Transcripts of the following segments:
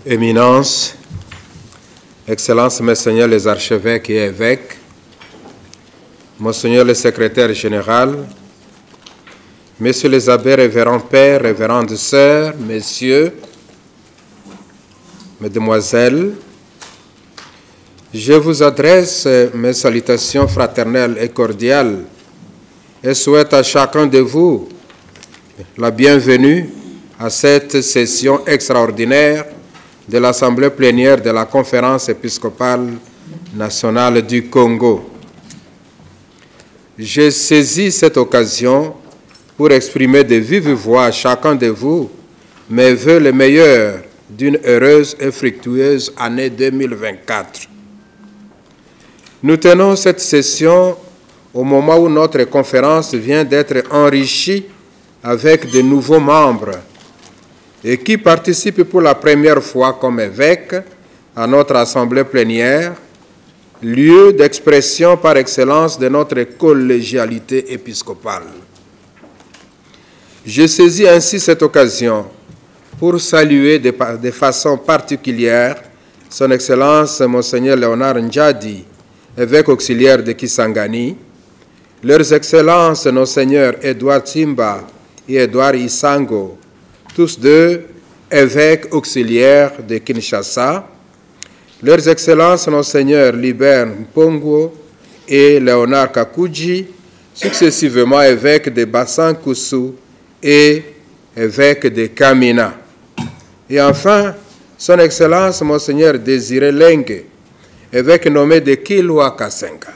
Éminence, Excellences, Messeigneurs les archevêques et évêques, Monseigneur le secrétaire général, Messieurs les abbés, révérends pères, révérendes sœurs, messieurs, mesdemoiselles, je vous adresse mes salutations fraternelles et cordiales et souhaite à chacun de vous la bienvenue à cette session extraordinaire de l'Assemblée plénière de la Conférence épiscopale nationale du Congo. J'ai saisi cette occasion pour exprimer de vive voix à chacun de vous mes vœux les meilleurs d'une heureuse et fructueuse année 2024. Nous tenons cette session au moment où notre conférence vient d'être enrichie avec de nouveaux membres et qui participent pour la première fois comme évêques à notre assemblée plénière, lieu d'expression par excellence de notre collégialité épiscopale. Je saisis ainsi cette occasion pour saluer de façon particulière son Excellence Monseigneur Léonard Ndjadi, évêque auxiliaire de Kisangani, leurs Excellences nos Seigneurs Edouard Timba et Edouard Isango, tous deux évêques auxiliaires de Kinshasa, leurs Excellences nos Seigneurs Libert Mpongo et Léonard Kakuji, successivement évêques de Bassan-Koussou et évêque de Kamina. Et enfin, son Excellence Monseigneur Désiré Lengue, évêque nommé de Kilwa Kasenga.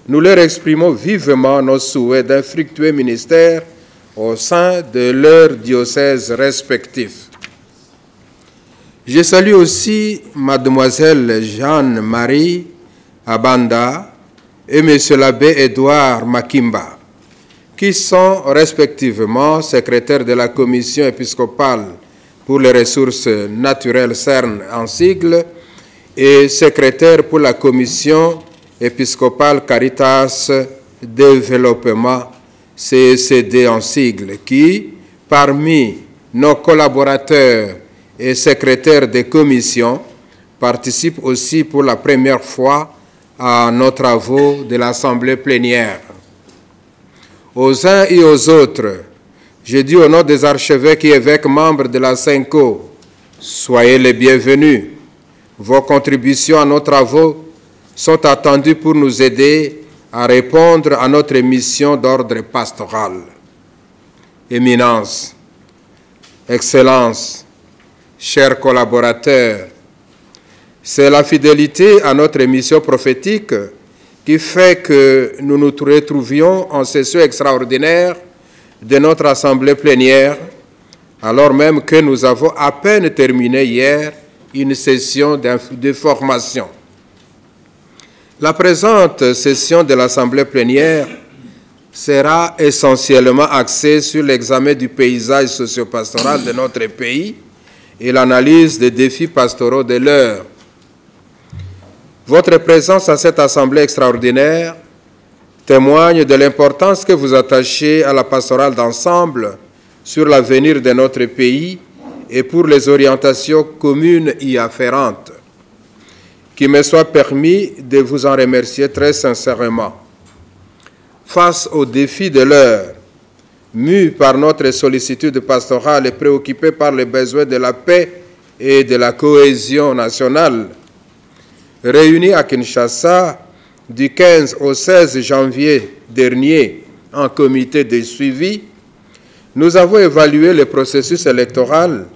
Nous leur exprimons vivement nos souhaits d'un fructueux ministère au sein de leurs diocèses respectifs. Je salue aussi Mademoiselle Jeanne-Marie Abanda et Monsieur l'abbé Édouard Makimba, qui sont respectivement secrétaires de la Commission épiscopale pour les ressources naturelles CERN en sigle et secrétaire pour la Commission épiscopale Caritas Développement CECD en sigle, qui, parmi nos collaborateurs et secrétaires des commissions, participent aussi pour la première fois à nos travaux de l'Assemblée plénière. Aux uns et aux autres, je dis au nom des archevêques et évêques membres de la CENCO, soyez les bienvenus. Vos contributions à nos travaux sont attendues pour nous aider à répondre à notre mission d'ordre pastoral. Éminence, Excellence, chers collaborateurs, c'est la fidélité à notre mission prophétique qui fait que nous nous retrouvions en session extraordinaire de notre assemblée plénière, alors même que nous avons à peine terminé hier une session de formation. La présente session de l'assemblée plénière sera essentiellement axée sur l'examen du paysage socio-pastoral de notre pays et l'analyse des défis pastoraux de l'heure. Votre présence à cette assemblée extraordinaire témoigne de l'importance que vous attachez à la pastorale d'ensemble sur l'avenir de notre pays et pour les orientations communes y afférentes. Qu'il me soit permis de vous en remercier très sincèrement. Face aux défis de l'heure, mus par notre sollicitude pastorale et préoccupés par les besoins de la paix et de la cohésion nationale, réunis à Kinshasa du 15 au 16 janvier dernier en comité de suivi, nous avons évalué le processus électoral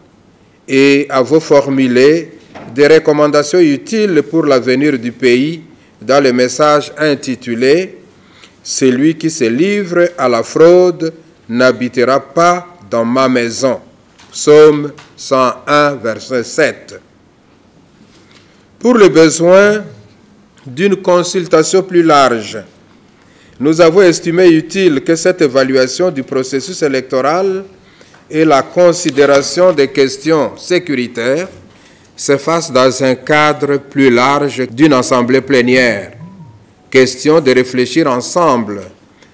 et avons formulé des recommandations utiles pour l'avenir du pays dans le message intitulé « Celui qui se livre à la fraude n'habitera pas dans ma maison ». Psaume 101, verset 7. Pour le besoin d'une consultation plus large, nous avons estimé utile que cette évaluation du processus électoral et la considération des questions sécuritaires se fasse dans un cadre plus large d'une assemblée plénière. Question de réfléchir ensemble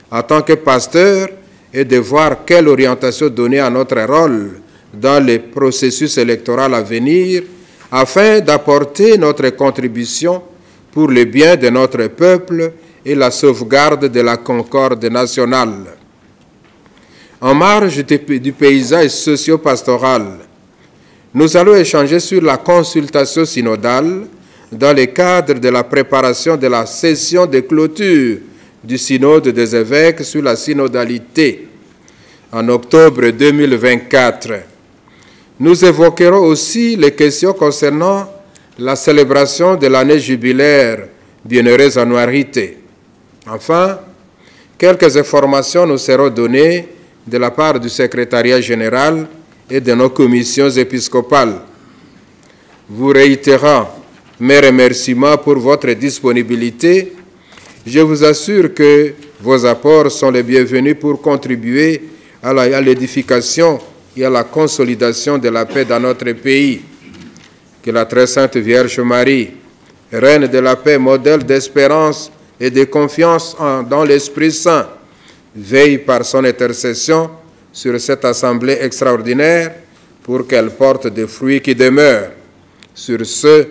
en tant que pasteur et de voir quelle orientation donner à notre rôle dans les processus électoraux à venir afin d'apporter notre contribution pour le bien de notre peuple et la sauvegarde de la concorde nationale. En marge du paysage socio-pastoral, nous allons échanger sur la consultation synodale dans le cadre de la préparation de la session de clôture du synode des évêques sur la synodalité en octobre 2024. Nous évoquerons aussi les questions concernant la célébration de l'année jubilaire Bienheureuse Annualité. Enfin, quelques informations nous seront données de la part du secrétariat général et de nos commissions épiscopales. Vous réitérant mes remerciements pour votre disponibilité, je vous assure que vos apports sont les bienvenus pour contribuer à l'édification et à la consolidation de la paix dans notre pays. Que la très sainte Vierge Marie, Reine de la paix, modèle d'espérance et de confiance dans l'Esprit Saint, veille par son intercession sur cette assemblée extraordinaire pour qu'elle porte des fruits qui demeurent. Sur ce,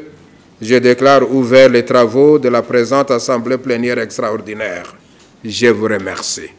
je déclare ouverts les travaux de la présente assemblée plénière extraordinaire. Je vous remercie.